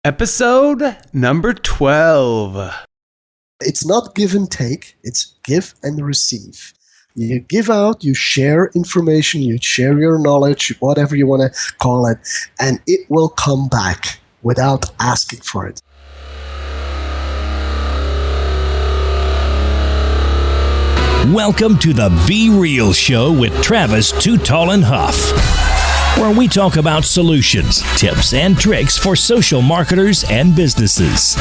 Episode number 12. It's not give and take, it's give and receive. You give out, you share information, you share your knowledge, whatever you want to call it, and it will come back without asking for it. Welcome to the Be Real Show with Travis Too Tall and Huff, where we talk about solutions, tips, and tricks for social marketers and businesses.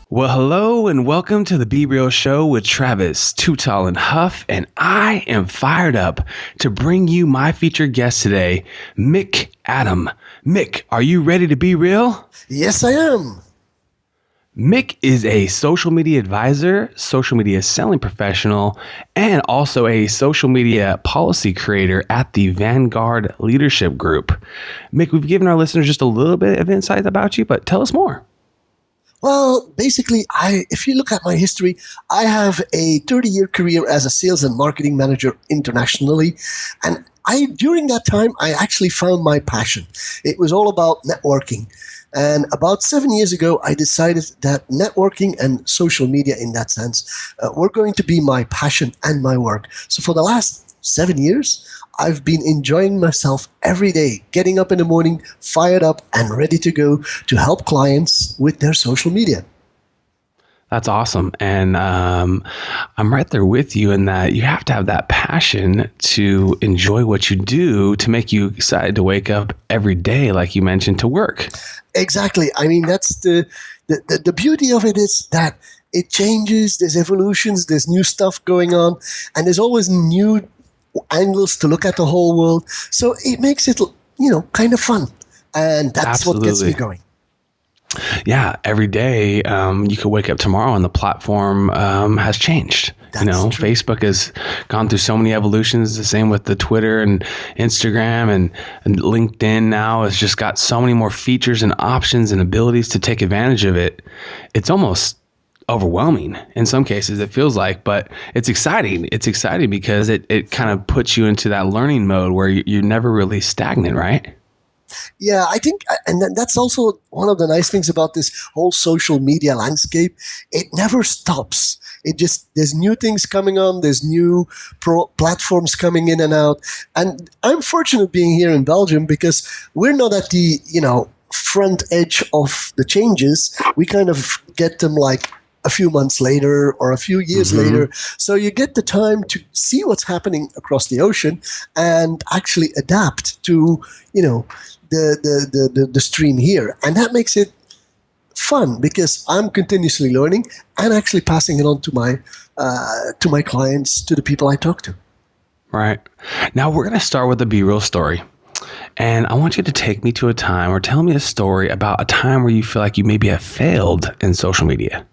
Well, hello and welcome to the Be Real Show with Travis Too Tall and Huff, and I am fired up to bring you my featured guest today, Mick Adam. Mick, are you ready to be real? Yes, I am. Mick is a social media advisor, social media selling professional, and also a social media policy creator at the Vanguard Leadership group. Mick, we've given our listeners just a little bit of insight about you, but tell us more. Well, basically, if you look at my history, I have a 30-year career as a sales and marketing manager internationally. And during that time, I actually found my passion. It was all about networking. And about 7 years ago, I decided that networking and social media in that sense were going to be my passion and my work. So for the last 7 years, I've been enjoying myself every day, getting up in the morning, fired up and ready to go to help clients with their social media. That's awesome. And I'm right there with you in that you have to have that passion to enjoy what you do to make you excited to wake up every day, like you mentioned, to work. Exactly. I mean, that's the beauty of it is that it changes, there's evolutions, there's new stuff going on, and there's always new angles to look at the whole world. So it makes it, kind of fun. And that's Absolutely. What gets me going. Yeah, every day you could wake up tomorrow and the platform has changed. That's true. Facebook has gone through so many evolutions. The same with the Twitter and Instagram and LinkedIn now has just got so many more features and options and abilities to take advantage of it. It's almost overwhelming in some cases, it feels like, but it's exciting. It's exciting because it kind of puts you into that learning mode where you're never really stagnant, right? Yeah, I think, and that's also one of the nice things about this whole social media landscape. It never stops. There's new things coming on. There's new platforms coming in and out. And I'm fortunate being here in Belgium because we're not at the, front edge of the changes. We kind of get them like a few months later or a few years later. So you get the time to see what's happening across the ocean and actually adapt to, the stream here. And that makes it fun because I'm continuously learning and actually passing it on to my clients, to the people I talk to. Right. Now we're going to start with the Be Real story. And I want you to take me to a time or tell me a story about a time where you feel like you maybe have failed in social media.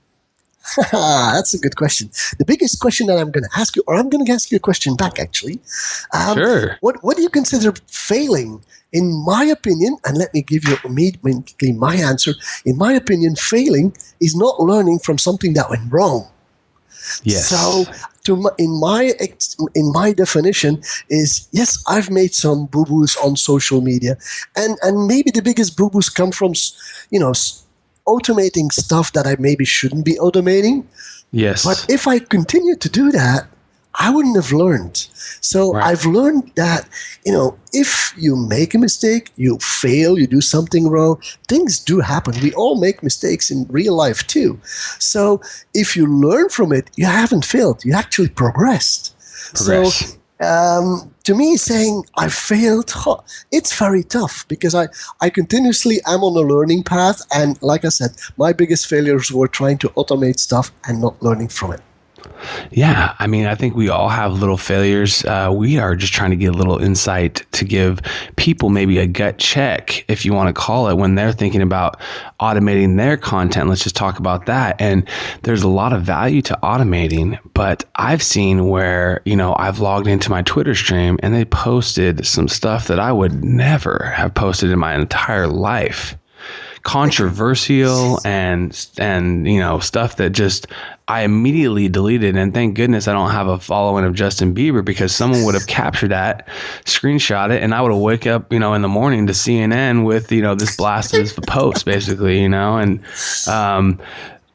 That's a good question. The biggest question that I'm going to ask you, or I'm going to ask you a question back, actually. Sure. What do you consider failing? In my opinion, and let me give you immediately my answer. In my opinion, failing is not learning from something that went wrong. Yes. So, in my definition is, yes, I've made some boo-boos on social media, and maybe the biggest boo-boos come from, automating stuff that I maybe shouldn't be automating. Yes. But if I continue to do that, I wouldn't have learned. So Right. I've learned that, if you make a mistake, you fail, you do something wrong, things do happen. We all make mistakes in real life too. So if you learn from it, you haven't failed. You actually progressed. So to me, saying I failed, it's very tough because I continuously am on a learning path. And like I said, my biggest failures were trying to automate stuff and not learning from it. Yeah, I mean, I think we all have little failures. We are just trying to get a little insight to give people maybe a gut check, if you want to call it, when they're thinking about automating their content. Let's just talk about that. And there's a lot of value to automating, but I've seen where, I've logged into my Twitter stream and they posted some stuff that I would never have posted in my entire life. controversial and stuff that just I immediately deleted. And thank goodness I don't have a following of Justin Bieber, because someone would have captured that, screenshot it, and I would have wake up in the morning to CNN with this blasted post basically, and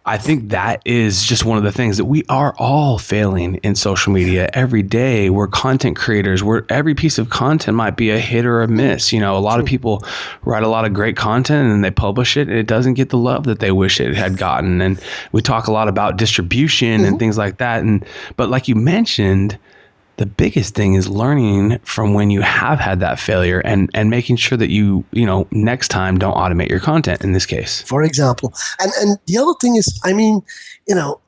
I think that is just one of the things that we are all failing in social media every day. We're content creators, where every piece of content might be a hit or a miss. A lot of people write a lot of great content and they publish it and it doesn't get the love that they wish it had gotten. And we talk a lot about distribution and things like that. But like you mentioned, the biggest thing is learning from when you have had that failure and making sure that you next time don't automate your content in this case. For example. And the other thing is,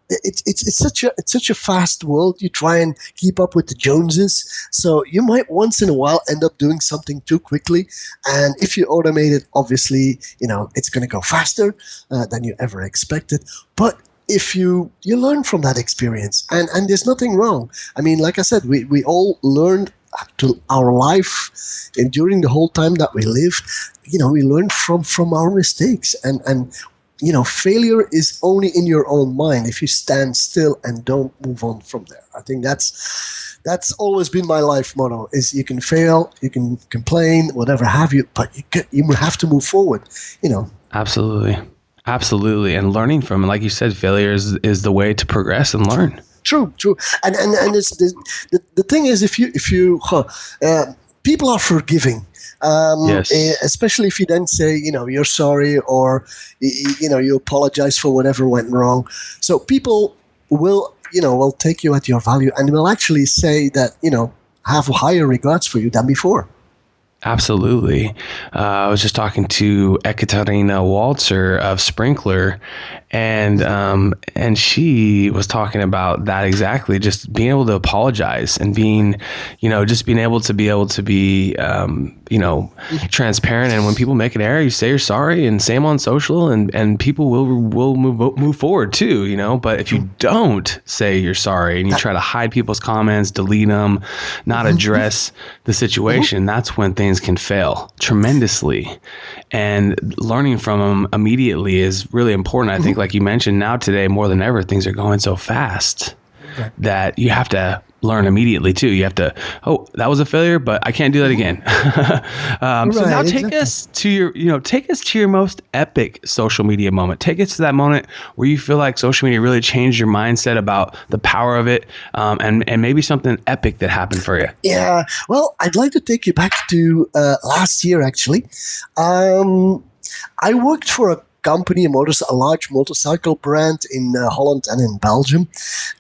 it's such a fast world. You try and keep up with the Joneses. So you might once in a while end up doing something too quickly. And if you automate it, obviously, it's going to go faster than you ever expected. But if you learn from that experience, and there's nothing wrong. I mean, like I said, we all learned to our life, and during the whole time that we lived, we learned from our mistakes, and failure is only in your own mind if you stand still and don't move on from there. I think that's always been my life motto: is you can fail, you can complain, whatever have you, but you have to move forward. Absolutely. And learning from it, like you said, failure is the way to progress and learn. True. And it's the thing is, if you people are forgiving. Yes. Especially if you then say, you're sorry, or, you apologize for whatever went wrong. So people will take you at your value and will actually say that, have higher regards for you than before. Absolutely. I was just talking to Ekaterina Walter of Sprinkler, and she was talking about that exactly, just being able to apologize and being able to be transparent. And when people make an error, you say you're sorry and say them on social, and people will move forward too, but if you don't say you're sorry and you try to hide people's comments, delete them, not address the situation, that's when things can fail tremendously. And learning from them immediately is really important. I think, like you mentioned, now today more than ever, things are going so fast that you have to learn immediately too. You have to, that was a failure, but I can't do that again. So now take us to your most epic social media moment. Take us to that moment where you feel like social media really changed your mindset about the power of it, and maybe something epic that happened for you. Yeah. Well, I'd like to take you back to last year, actually. I worked for a company, a large motorcycle brand in Holland and in Belgium.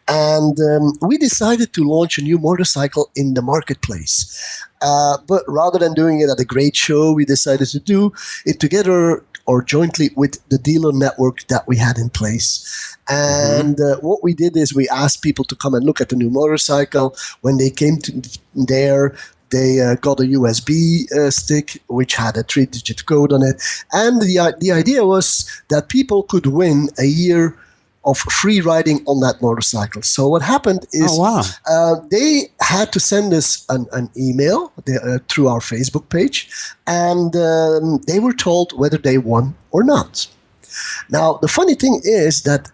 And we decided to launch a new motorcycle in the marketplace. But rather than doing it at a great show, we decided to do it together or jointly with the dealer network that we had in place. And what we did is we asked people to come and look at the new motorcycle. When they came to there, they got a USB stick which had a 3-digit code on it. And the idea was that people could win a year of free riding on that motorcycle. So what happened is they had to send us an email through our Facebook page, and they were told whether they won or not. Now, the funny thing is that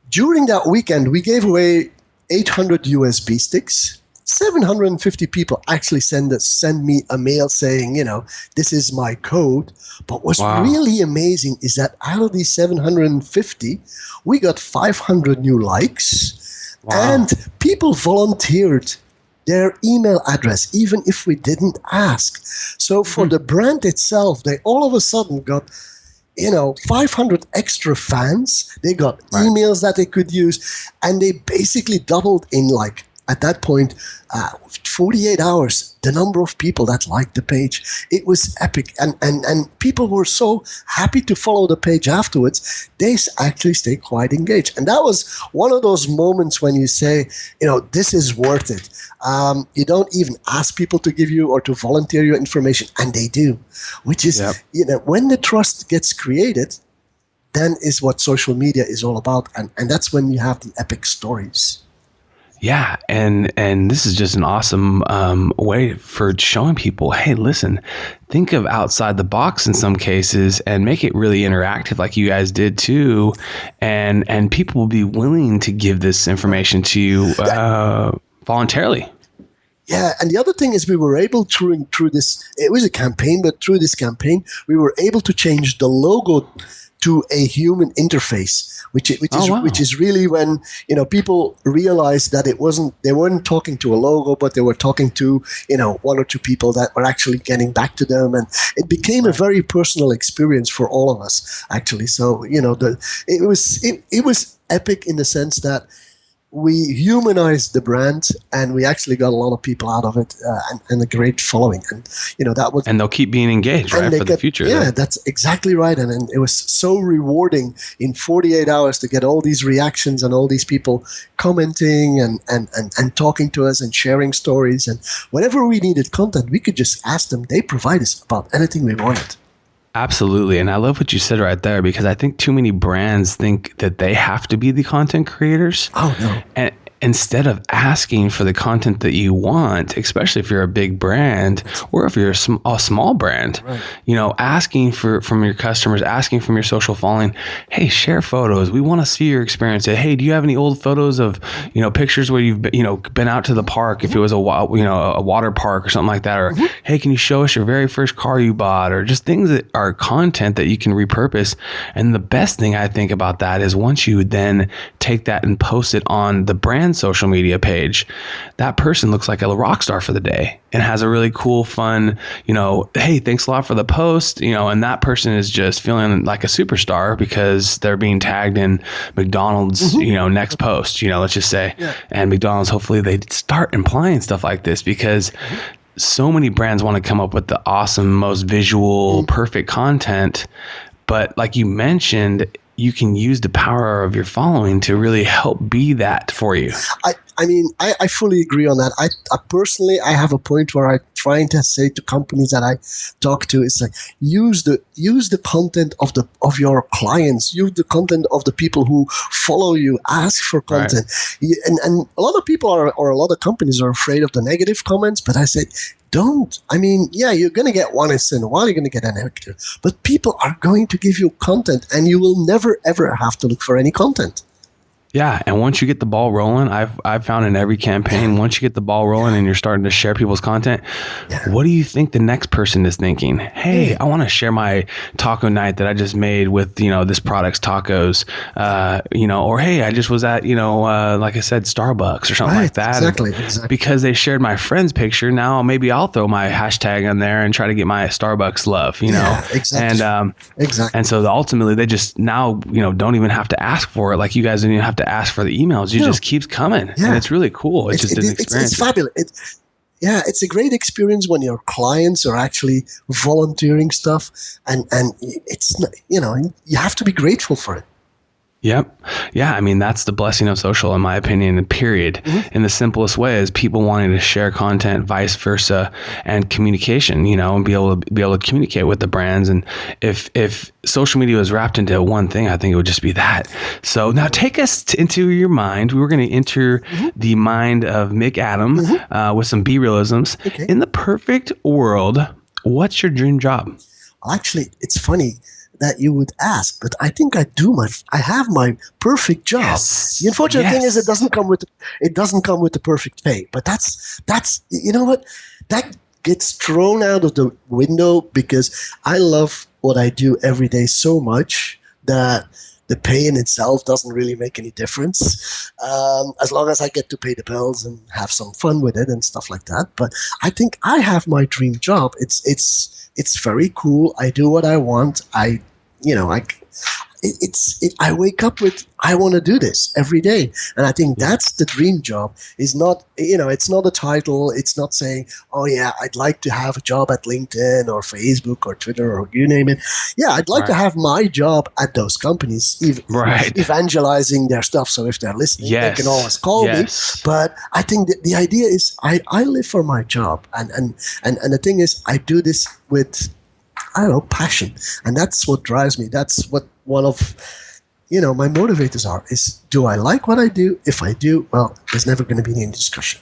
during that weekend, we gave away 800 USB sticks. 750 people actually send me a mail saying, this is my code. But what's really amazing is that out of these 750, we got 500 new likes, and people volunteered their email address, even if we didn't ask. So for the brand itself, they all of a sudden got 500 extra fans. They got emails that they could use, and they basically doubled in at that point, 48 hours, the number of people that liked the page. It was epic. And people were so happy to follow the page afterwards, they actually stayed quite engaged. And that was one of those moments when you say, this is worth it. You don't even ask people to give you or to volunteer your information, and they do, which is, when the trust gets created, then is what social media is all about. And that's when you have the epic stories. Yeah, and this is just an awesome way for showing people, hey, listen, think of outside the box in some cases and make it really interactive, like you guys did too, and people will be willing to give this information to you voluntarily. Yeah, and the other thing is we were able through this. It was a campaign, but through this campaign, we were able to change the logo to a human interface, which is really when people realized that they weren't talking to a logo, but they were talking to one or two people that were actually getting back to them, and it became a very personal experience for all of us actually. So it was epic in the sense that we humanized the brand, and we actually got a lot of people out of it, and a great following. And that was, and they'll keep being engaged, right, for the future. Yeah, that's exactly right. And it was so rewarding in 48 hours to get all these reactions and all these people commenting and talking to us and sharing stories. And whenever we needed content, we could just ask them. They provide us about anything we wanted. Absolutely. And I love what you said right there, because I think too many brands think that they have to be the content creators. Oh, no. And instead of asking for the content that you want, especially if you're a big brand or if you're a small brand, right, asking from your customers, asking from your social following, hey, share photos. We want to see your experience. Hey, do you have any old photos of, pictures where you've been out to the park, if it was a water park or something like that, or hey, can you show us your very first car you bought, or just things that are content that you can repurpose. And the best thing I think about that is once you then take that and post it on the brand social media page, that person looks like a rock star for the day and has a really cool, fun, hey, thanks a lot for the post, and that person is just feeling like a superstar because they're being tagged in McDonald's, next post, let's just say. Yeah. And McDonald's, hopefully they start implying stuff like this, because so many brands want to come up with the awesome, most visual, perfect content. But like you mentioned, you can use the power of your following to really help be that for you. I fully agree on that. I personally, I have a point where I'm trying to say to companies that I talk to, it's like use the content of your clients, use the content of the people who follow you, ask for content. Right. And a lot of people or a lot of companies are afraid of the negative comments, but I say, don't. You're going to get one once in a while, you're going to get a negative, but people are going to give you content, and you will never, ever have to look for any content. Yeah, and once you get the ball rolling, I've found in every campaign, once you get the ball rolling and you're starting to share people's content, what do you think the next person is thinking? Hey, I want to share my taco night that I just made with, this product's tacos, or hey, I just was at, like I said, Starbucks or something like that. Exactly. Because they shared my friend's picture, now maybe I'll throw my hashtag on there and try to get my Starbucks love, Yeah, exactly. And exactly. And so ultimately they just now, don't even have to ask for it. Like you guys didn't even have to ask for the emails. You just keeps coming. Yeah. And it's really cool. It's just an experience. It's fabulous. It's a great experience when your clients are actually volunteering stuff, and it's, you have to be grateful for it. Yep. Yeah. That's the blessing of social, in my opinion, period. In the simplest way is people wanting to share content, vice versa, and communication, and be able to communicate with the brands. And if social media was wrapped into one thing, I think it would just be that. So now take us into your mind. We're going to enter the mind of Mick Adam with some B-realisms. Okay. In the perfect world, what's your dream job? Well, actually, it's funny that you would ask, but I think I have my perfect job. Yes. The unfortunate thing is it doesn't come with the perfect pay. But that's what, that gets thrown out of the window, because I love what I do every day so much that the pay in itself doesn't really make any difference, as long as I get to pay the bills and have some fun with it and stuff like that. But I think I have my dream job. It's very cool. I do what I want. I wake up with, I want to do this every day. And I think that's the dream job. Is not, it's not a title. It's not saying, oh yeah, I'd like to have a job at LinkedIn or Facebook or Twitter or you name it. Yeah, I'd like to have my job at those companies, evangelizing their stuff. So if they're listening, they can always call me. But I think that the idea is I live for my job. And the thing is, I do this with, passion. And that's what drives me. That's what one of my motivators is, do I like what I do? If I do, well, there's never going to be any discussion.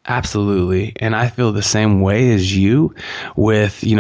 Absolutely. And I feel the same way as you with, you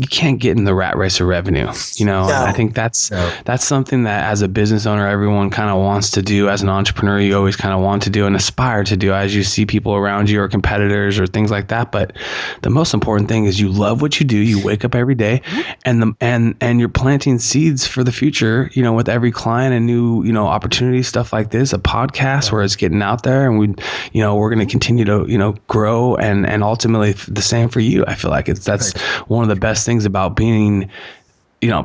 can't get in the rat race of revenue, and I think that's something that as a business owner, everyone kind of wants to do. As an entrepreneur, you always kind of want to do and aspire to do as you see people around you or competitors or things like that. But the most important thing is you love what you do. You wake up every day and you're planting seeds for the future, with every client and new, opportunities, stuff like this, a podcast where it's getting out there, and we're going to continue to grow and ultimately the same for you. I feel like that's one of the best things about being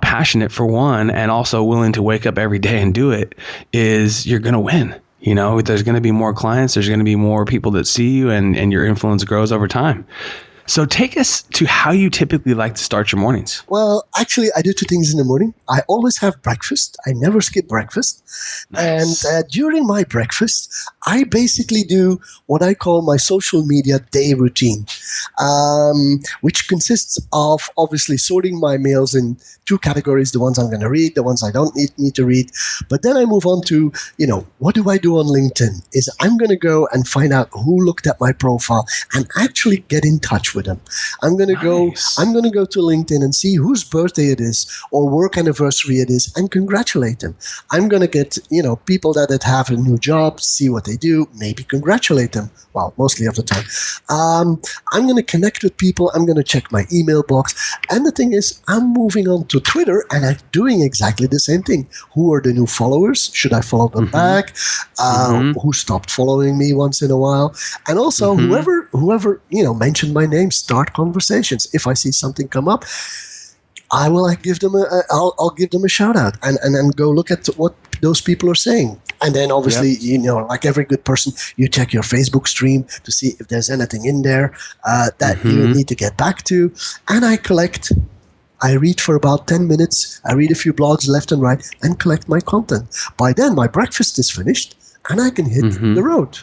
passionate for one, and also willing to wake up every day and do it, is you're going to win. There's going to be more clients, there's going to be more people that see you, and your influence grows over time. So take us to how you typically like to start your mornings. Well, actually, I do two things in the morning. I always have breakfast. I never skip breakfast. Nice. And during my breakfast, I basically do what I call my social media day routine, which consists of obviously sorting my mails in two categories: the ones I'm going to read, the ones I don't need to read. But then I move on to, what do I do on LinkedIn? Is I'm going to go and find out who looked at my profile and actually get in touch with them. I'm going to go to LinkedIn and see whose birthday it is or work anniversary it is and congratulate them. I'm going to get, people that have a new job, see what they do, maybe congratulate them. Well, mostly of the time. I'm going to connect with people. I'm going to check my email box. And the thing is, I'm moving on to Twitter and I'm doing exactly the same thing. Who are the new followers? Should I follow them back? Who stopped following me once in a while? And also whoever, mentioned my name, start conversations. If I see something come up, I will give them I'll give them a shout out and then go look at what those people are saying. And then obviously, like every good person, you check your Facebook stream to see if there's anything in there that you need to get back to. And I read for about 10 minutes. I read a few blogs left and right and collect my content. By then, my breakfast is finished and I can hit the road.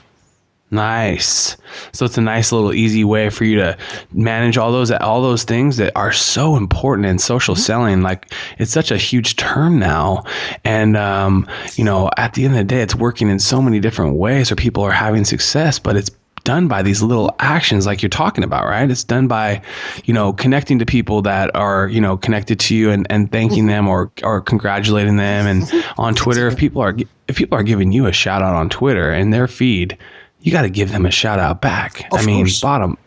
Nice. So it's a nice little easy way for you to manage all those things that are so important in social selling. Like, it's such a huge term now. And, at the end of the day, it's working in so many different ways where people are having success, but it's done by these little actions like you're talking about, right? It's done by, connecting to people that are, connected to you and thanking them or congratulating them. And on Twitter, if people are giving you a shout out on Twitter in their feed, you got to give them a shout out back. Of course.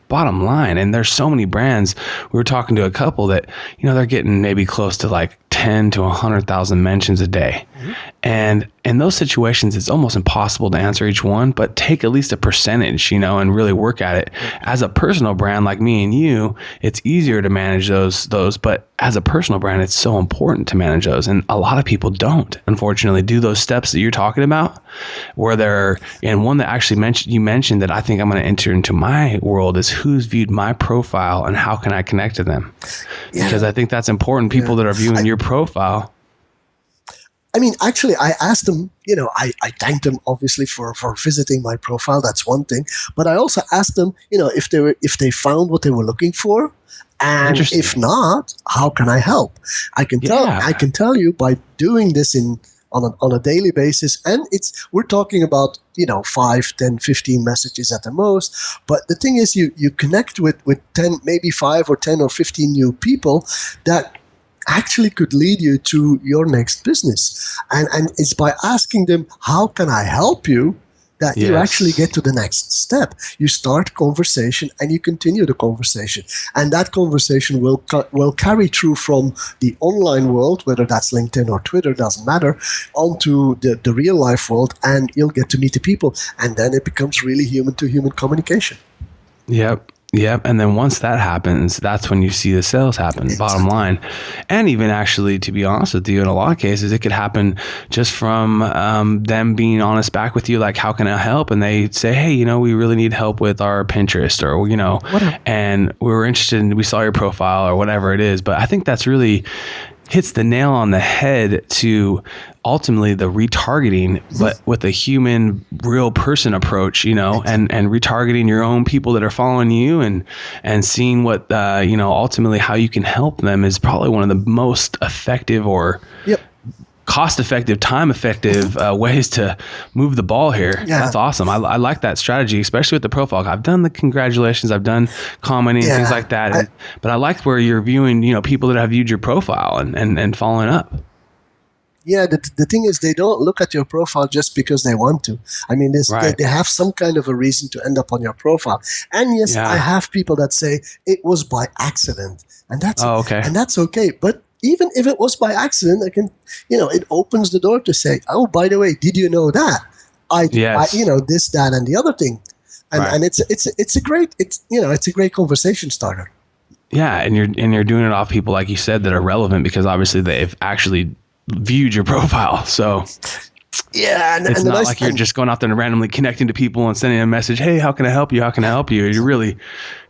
Bottom line. And there's so many brands. We were talking to a couple that, they're getting maybe close to like 10 to 100,000 mentions a day. And in those situations, it's almost impossible to answer each one, but take at least a percentage, and really work at it. As a personal brand like me and you, it's easier to manage those, but as a personal brand, it's so important to manage those. And a lot of people don't, unfortunately, do those steps that you're talking about, and one that actually mentioned that I think I'm going to enter into my world is who's viewed my profile and how can I connect to them? Yeah. Because I think that's important. People that are viewing your profile. I mean, actually, I asked them, I thanked them obviously for visiting my profile. That's one thing. But I also asked them, if they found what they were looking for. And if not, how can I help? I can tell you by doing this on a daily basis. And we're talking about, 5, 10, 15 messages at the most. But the thing is, you connect with 10, maybe 5 or 10 or 15 new people that actually could lead you to your next business. And it's by asking them, how can I help you, that you actually get to the next step. You start conversation and you continue the conversation. And that conversation will carry through from the online world, whether that's LinkedIn or Twitter, doesn't matter, onto the real life world, and you'll get to meet the people. And then it becomes really human to human communication. Yep. And then once that happens, that's when you see the sales happen, exactly. Bottom line. And even actually, to be honest with you, in a lot of cases, it could happen just from them being honest back with you, like, how can I help? And they say, hey, we really need help with our Pinterest or, and we were interested we saw your profile or whatever it is. But I think that's really hits the nail on the head to ultimately the retargeting, but with a human, real person approach, and retargeting your own people that are following you and seeing what, ultimately how you can help them is probably one of the most effective or cost-effective, time-effective ways to move the ball here. Yeah. That's awesome. I like that strategy, especially with the profile. I've done the congratulations, I've done commenting and things like that. But I like where you're viewing, people that have viewed your profile and following up. Yeah, the thing is, they don't look at your profile just because they want to. I mean, they have some kind of a reason to end up on your profile. And yes, I have people that say it was by accident, and that's and that's okay. But even if it was by accident, I can, it opens the door to say, oh, by the way, did you know that? I this, that, and the other thing, and it's a great conversation starter. Yeah, and you're doing it off people, like you said, that are relevant because obviously they've actually viewed your profile. So it's not like you're just going out there and randomly connecting to people and sending a message, hey, how can I help you? How can I help you? You're really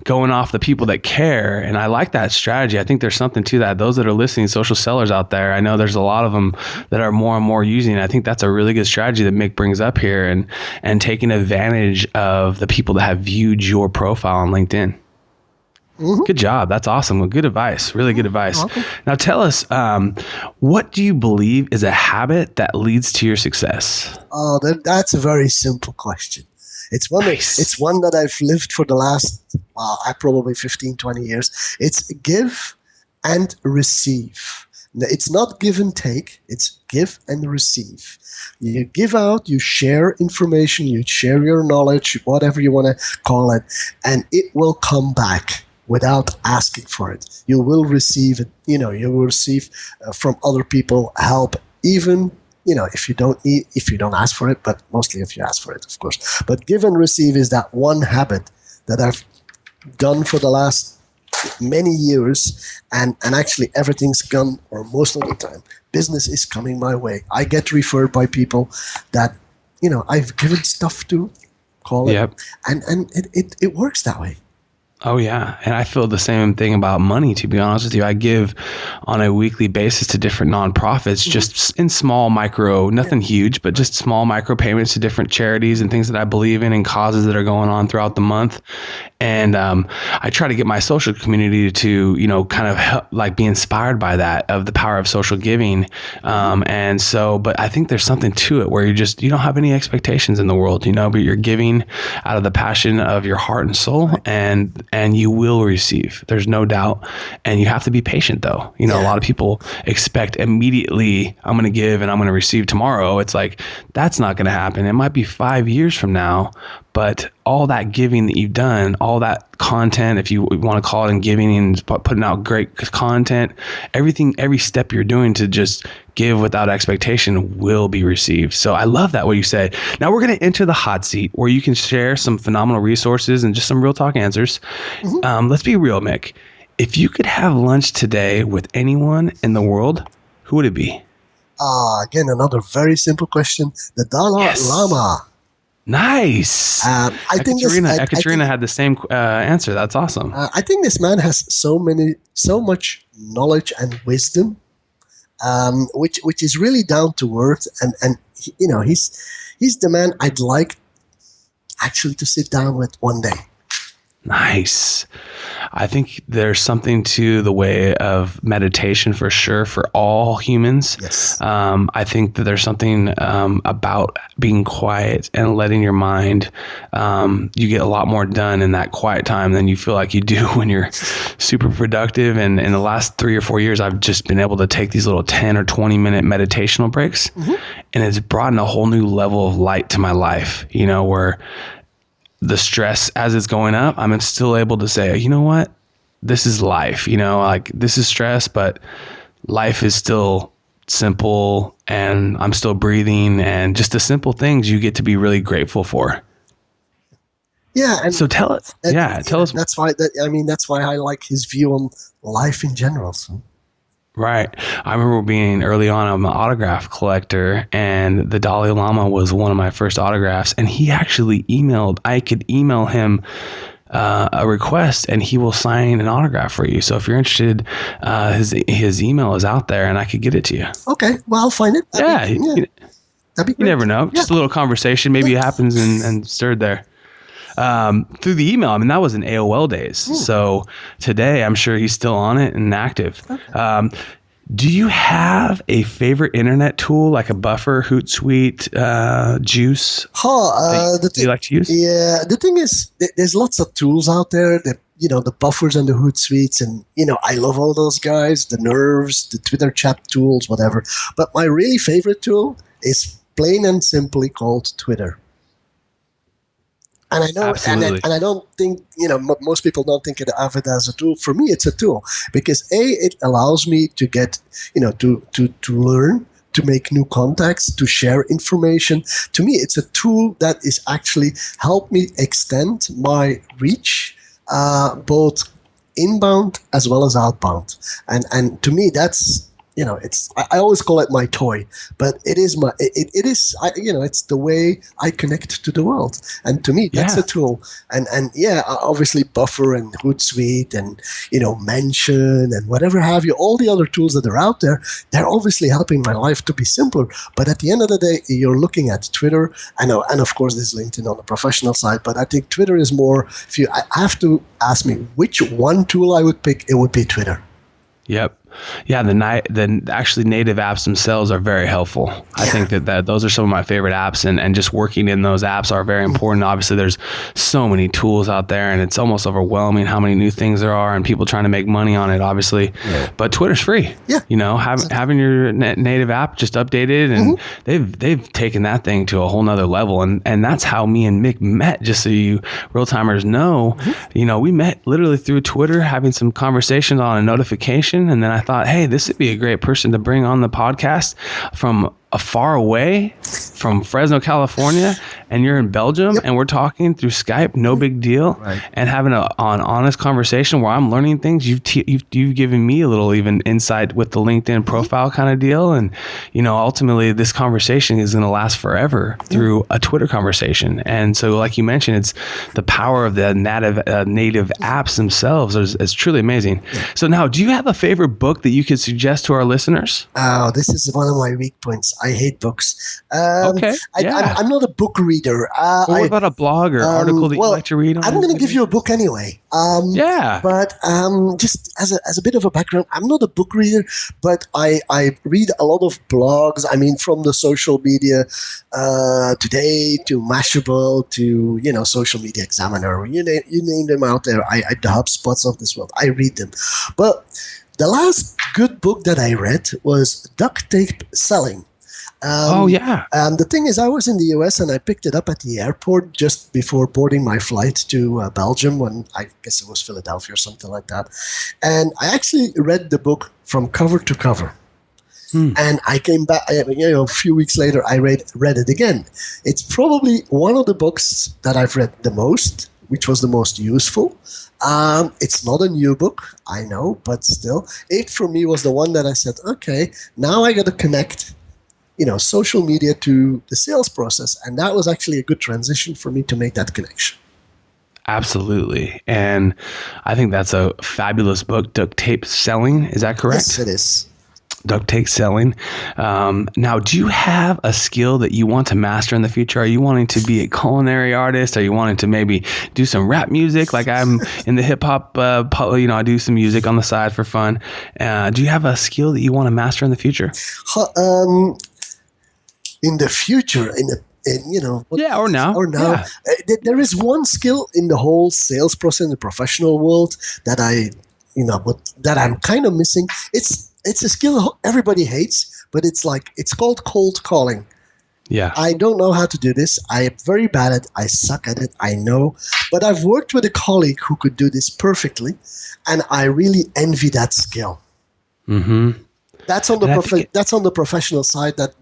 going off the people that care. And I like that strategy. I think there's something to that. Those that are listening, social sellers out there, I know there's a lot of them that are more and more using it. I think that's a really good strategy that Mick brings up here, and taking advantage of the people that have viewed your profile on LinkedIn. Mm-hmm. Good job. That's awesome. Well, good advice. Really good advice. Okay. Now tell us, what do you believe is a habit that leads to your success? Oh, that's a very simple question. It's one that I've lived for the last, probably 15, 20 years. It's give and receive. It's not give and take. It's give and receive. You give out, you share information, you share your knowledge, whatever you want to call it, and it will come back. Without asking for it, you will receive it. You will receive from other people help, even if you don't ask for it, but mostly if you ask for it, of course. But give and receive is that one habit that I've done for the last many years, and actually everything's gone, or most of the time, business is coming my way. I get referred by people that I've given stuff to, call it, and it works that way. Oh, yeah. And I feel the same thing about money, to be honest with you. I give on a weekly basis to different nonprofits, just in small micro, nothing huge, but just small micro payments to different charities and things that I believe in and causes that are going on throughout the month. And I try to get my social community to, kind of help, like be inspired by that, of the power of social giving. And so, but I think there's something to it where you don't have any expectations in the world, but you're giving out of the passion of your heart and soul, and you will receive. There's no doubt. And you have to be patient, though. A lot of people expect immediately, I'm going to give and I'm going to receive tomorrow. It's like, that's not going to happen. It might be 5 years from now, but all that giving that you've done, all that content, if you want to call it, and giving and putting out great content, every step you're doing to just give without expectation will be received. So I love that, what you said. Now we're going to enter the hot seat where you can share some phenomenal resources and just some real talk answers. Mm-hmm. Let's be real, Mick. If you could have lunch today with anyone in the world, who would it be? Again, another very simple question. The Dalai Lama. Nice. I think Ekaterina had the same answer. That's awesome. I think this man has so much knowledge and wisdom, which is really down to earth, and he's the man I'd like actually to sit down with one day. Nice. I think there's something to the way of meditation for sure for all humans. Yes. I think that there's something about being quiet and letting your mind, you get a lot more done in that quiet time than you feel like you do when you're super productive. And in the last 3 or 4 years, I've just been able to take these little 10 or 20 minute meditational breaks, and it's brought in a whole new level of light to my life, where the stress as it's going up, I'm still able to say, you know what, this is life, like this is stress, but life is still simple and I'm still breathing, and just the simple things you get to be really grateful for. Yeah. And so tell us. That's why I like his view on life in general. So. Right. I remember being early on, I'm an autograph collector, and the Dalai Lama was one of my first autographs, and he actually I could email him a request and he will sign an autograph for you. So if you're interested, his email is out there and I could get it to you. Okay. Well, I'll find it. That'd be great. You never know. Just a little conversation. Maybe it happens and stirred there. Through the email. That was in AOL days. So today I'm sure he's still on it and active. Okay. Do you have a favorite internet tool like a Buffer, Hootsuite, Juice? Do you like to use? Yeah, the thing is, there's lots of tools out there that, the buffers and the Hootsuites, and, I love all those guys, the Nerves, the Twitter chat tools, whatever. But my really favorite tool is plain and simply called Twitter. And I know, and I don't think, most people don't think of it as a tool. For me, it's a tool because it allows me to get, to learn, to make new contacts, to share information. To me, it's a tool that is actually helped me extend my reach, both inbound as well as outbound. And to me, that's, I always call it my toy, but it is it's the way I connect to the world. And to me, that's a tool. And obviously Buffer and Hootsuite and, Mention and whatever have you, all the other tools that are out there, they're obviously helping my life to be simpler. But at the end of the day, you're looking at Twitter. I know, and of course there's LinkedIn on the professional side, but I think Twitter is more, I have to ask me which one tool I would pick, it would be Twitter. Yep. Yeah, the actually native apps themselves are very helpful. I think that those are some of my favorite apps, and just working in those apps are very important. Obviously, there's so many tools out there, and it's almost overwhelming how many new things there are, and people trying to make money on it, obviously. Yeah. But Twitter's free. Yeah. Having your native app just updated, and they've taken that thing to a whole nother level, and that's how me and Mick met. Just so you real timers know, we met literally through Twitter, having some conversations on a notification, and then I thought, hey, this would be a great person to bring on the podcast from far away, from Fresno, California, and you're in Belgium, and we're talking through Skype, no big deal, and having an honest conversation where I'm learning things. You've given me a little even insight with the LinkedIn profile kind of deal, and ultimately this conversation is going to last forever through a Twitter conversation. And so, like you mentioned, it's the power of the native apps themselves is truly amazing. So now, do you have a favorite book that you could suggest to our listeners? Oh, this is one of my weak points. I hate books. Okay. I'm not a book reader. What about a blog or article that you like to read? I'm going to give you a book anyway. But just as a bit of a background, I'm not a book reader, but I read a lot of blogs. I mean, from the social media Today to Mashable to Social Media Examiner. You name them out there. The HubSpots of this world. I read them, but the last good book that I read was Duct Tape Selling. The thing is, I was in the US and I picked it up at the airport just before boarding my flight to Belgium, when I guess it was Philadelphia or something like that. And I actually read the book from cover to cover. And I came back, a few weeks later, I read it again. It's probably one of the books that I've read the most, which was the most useful. It's not a new book, I know, but still, it for me was the one that I said, okay, now I got to connect social media to the sales process. And that was actually a good transition for me to make that connection. Absolutely. And I think that's a fabulous book, Duct Tape Selling. Is that correct? Yes, it is. Duct Tape Selling. Now, do you have a skill that you want to master in the future? Are you wanting to be a culinary artist? Are you wanting to maybe do some rap music? Like I'm in the hip hop, I do some music on the side for fun. Do you have a skill that you want to master in the future? In the future, or now. Yeah. There is one skill in the whole sales process in the professional world that that I'm kind of missing. It's a skill everybody hates, but it's called cold calling. Yeah. I don't know how to do this. I am very bad at it. I suck at it. I know, but I've worked with a colleague who could do this perfectly, and I really envy that skill. Mm-hmm. That's on the professional side. That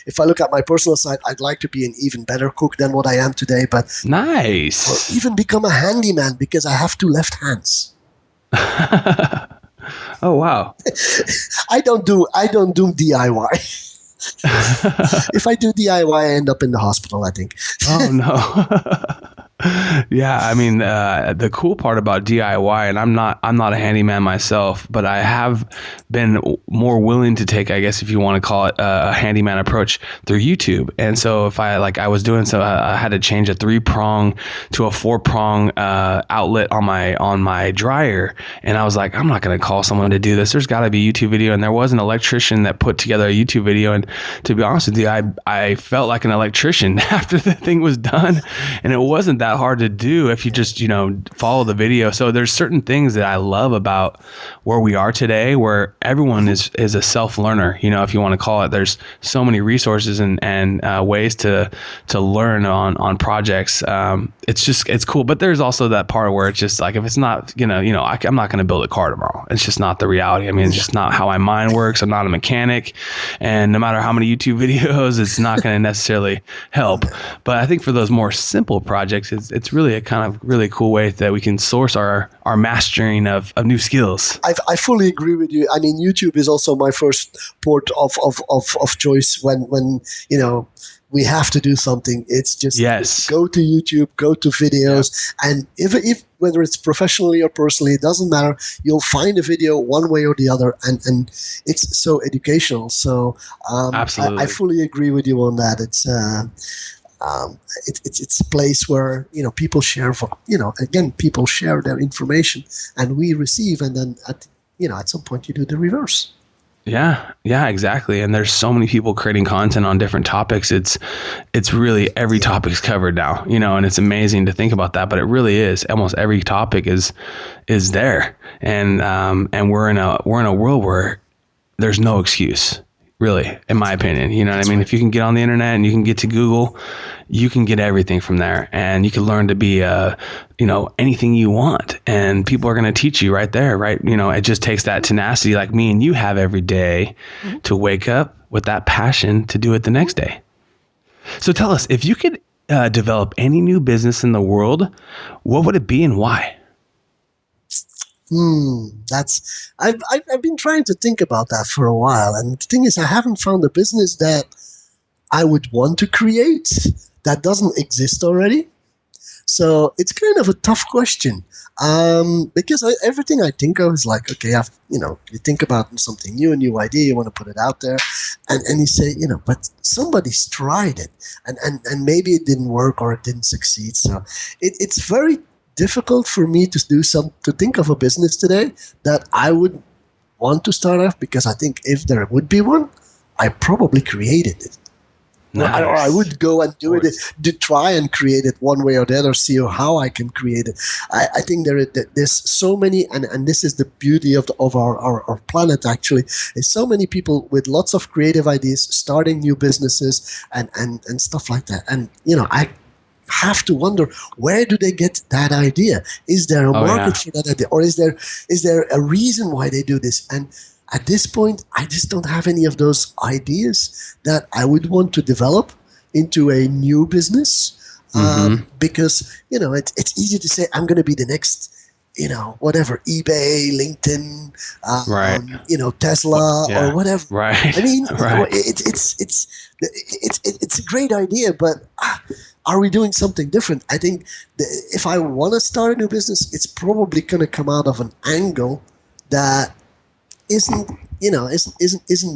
if I look at my personal side, I'd like to be an even better cook than what I am today. But nice, or even become a handyman because I have two left hands. Oh wow! I don't do DIY. If I do DIY, I end up in the hospital, I think. Oh no. Yeah, I mean, the cool part about DIY, and I'm not a handyman myself, but I have been more willing to take, I guess, if you want to call it a handyman approach through YouTube. And so if I was doing so, I had to change a 3-prong to a 4-prong outlet on my dryer, and I was like, I'm not going to call someone to do this. There's got to be a YouTube video, and there was an electrician that put together a YouTube video. And to be honest with you, I felt like an electrician after the thing was done, and it wasn't that hard to do if you just, follow the video. So there's certain things that I love about where we are today, where everyone is a self-learner, if you want to call it. There's so many resources and ways to learn on projects. It's cool. But there's also that part where it's just like, if it's not, I'm not going to build a car tomorrow. It's just not the reality. I mean, it's just not how my mind works. I'm not a mechanic, and no matter how many YouTube videos, it's not going to necessarily help. But I think for those more simple projects, it's really a kind of really cool way that we can source our mastering of new skills. I fully agree with you. I mean, YouTube is also my first port of choice when we have to do something. It's just go to YouTube, go to videos, and if whether it's professionally or personally, it doesn't matter. You'll find a video one way or the other, and it's so educational. So absolutely, I fully agree with you on that. It's a place where people share people share their information, and we receive, and then at some point you do the reverse. Yeah, exactly. And there's so many people creating content on different topics. It's really every topic's covered now, and it's amazing to think about that. But it really is. Almost every topic is there, and we're in a world where there's no excuse, really, in my opinion. You know what I mean? Right. If you can get on the internet and you can get to Google, you can get everything from there, and you can learn to be anything you want, and people are going to teach you right there, right? It just takes that tenacity like me and you have every day to wake up with that passion to do it the next day. So tell us, if you could develop any new business in the world, what would it be and why? I've been trying to think about that for a while, and the thing is, I haven't found a business that I would want to create that doesn't exist already. So it's kind of a tough question, because everything I think of is like, okay, you think about something new, a new idea, you want to put it out there, and you say, but somebody's tried it, and maybe it didn't work or it didn't succeed. So it's very difficult for me to think of a business today that I would want to start off, because I think if there would be one, I probably created it. Nice. Or I would go and do it to try and create it one way or the other, see how I can create it. I think there's so many, and this is the beauty of our planet, actually. There's so many people with lots of creative ideas starting new businesses and stuff like that. And, I have to wonder, where do they get that idea? Is there a market for that idea? Or is there a reason why they do this? And at this point, I just don't have any of those ideas that I would want to develop into a new business, because, it's easy to say, I'm going to be the next, whatever, eBay, LinkedIn, Tesla, or whatever. Right. I mean, it's a great idea, but are we doing something different? I think if I want to start a new business, it's probably going to come out of an angle that isn't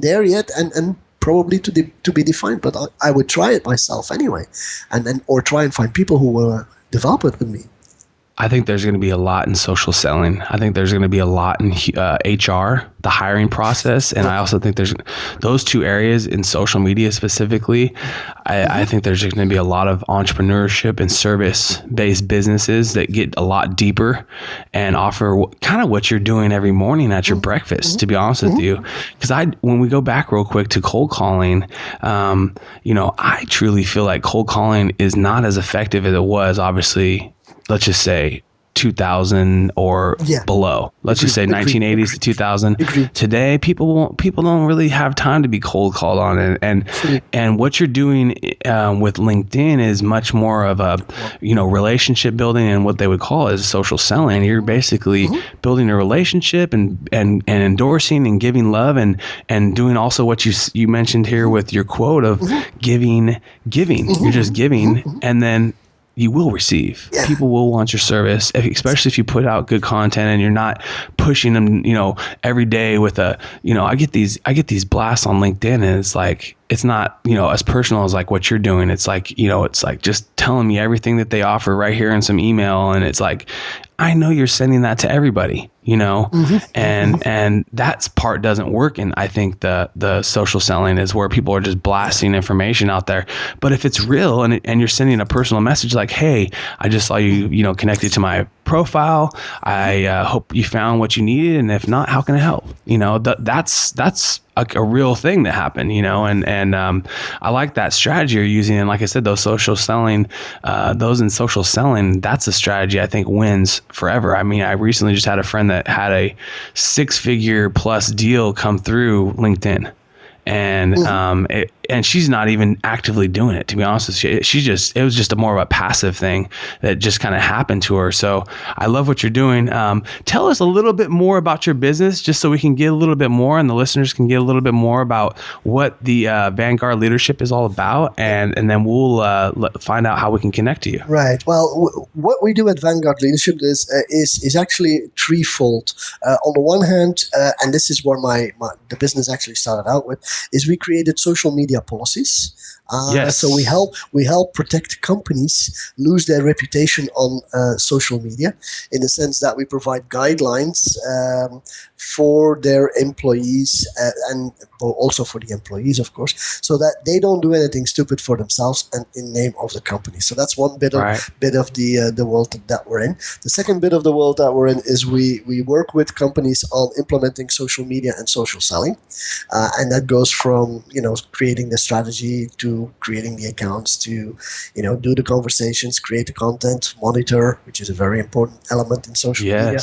there yet, and probably to be defined. But I would try it myself anyway, or try and find people who will develop it with me. I think there's going to be a lot in social selling. I think there's going to be a lot in HR, the hiring process. And I also think there's those two areas in social media specifically. I think there's going to be a lot of entrepreneurship and service-based businesses that get a lot deeper and offer kind of what you're doing every morning at your breakfast, to be honest with you. Because when we go back real quick to cold calling, I truly feel like cold calling is not as effective as it was, obviously, let's just say 2000 or below. Let's just say 1980s to 2000. Today, people don't really have time to be cold called on it. And what you're doing with LinkedIn is much more of a relationship building, and what they would call is social selling. You're basically building a relationship and endorsing and giving love and doing also what you mentioned here with your quote of giving. You're just giving, and then you will receive. Yeah. People will want your service, especially if you put out good content and you're not pushing them, every day with I get these blasts on LinkedIn, and it's like, it's not, as personal as like what you're doing. It's like, it's like just telling me everything that they offer right here in some email. And it's like, I know you're sending that to everybody, and that part doesn't work. And I think the social selling is where people are just blasting information out there. But if it's real and you're sending a personal message like, hey, I just saw you, connected to my profile. I hope you found what you needed. And if not, how can I help? That's a real thing that happened, and I like that strategy you're using. And like I said, those in social selling, that's a strategy I think wins forever. I mean, I recently just had a friend that had a 6-figure plus deal come through LinkedIn. And and she's not even actively doing it, to be honest with you. It was just more of a passive thing that just kind of happened to her. So I love what you're doing. Tell us a little bit more about your business, just so we can get a little bit more, and the listeners can get a little bit more about what the Vanguard Leadership is all about, and then we'll find out how we can connect to you. Right. Well, what we do at Vanguard Leadership is actually threefold. On the one hand, and this is where the business actually started out with, is we created social media policies. Yes. So we help protect companies lose their reputation on social media, in the sense that we provide guidelines for their employees and also for the employees, of course, so that they don't do anything stupid for themselves and in name of the company. So that's one bit of the world that we're in. The second bit of the world that we're in is we work with companies on implementing social media and social selling, and that goes from creating the strategy to creating the accounts to do the conversations, create the content, monitor, which is a very important element in social media,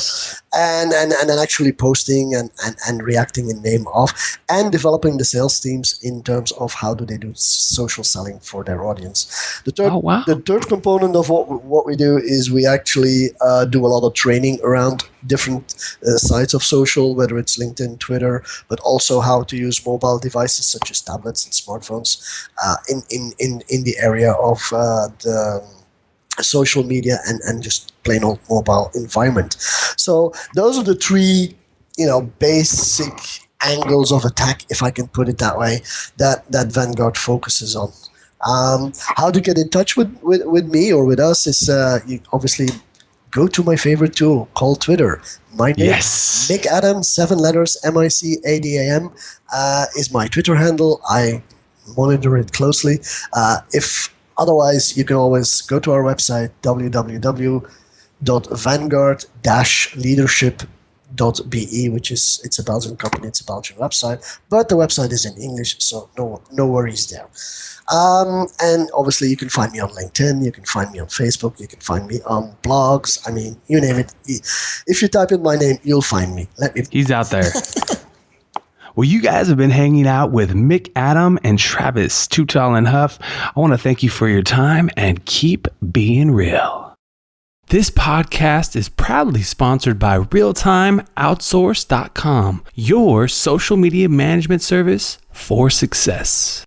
and then actually posting and reacting in name of, and developing the sales teams in terms of how do they do social selling for their audience. The third component of what we do is we actually do a lot of training around different sites of social, whether it's LinkedIn, Twitter, but also how to use mobile devices such as tablets and smartphones in the area of the social media and just plain old mobile environment. So those are the three basic angles of attack, if I can put it that way, that Vanguard focuses on. How to get in touch with me or with us is you obviously go to my favorite tool called Twitter. My name, Mick Adam, 7 letters, MICADAM, is my Twitter handle. I monitor it closely. If otherwise, you can always go to our website, www.vanguard-leadership.be, which it's a Belgian company, it's a Belgian website, but the website is in English, so no worries there. And obviously you can find me on LinkedIn, you can find me on Facebook, you can find me on blogs. I mean, you name it. If you type in my name, you'll find me. He's out there. Well, you guys have been hanging out with Mick Adam and Travis Too Tall and Huff. I want to thank you for your time and keep being real. This podcast is proudly sponsored by realtimeoutsource.com, your social media management service for success.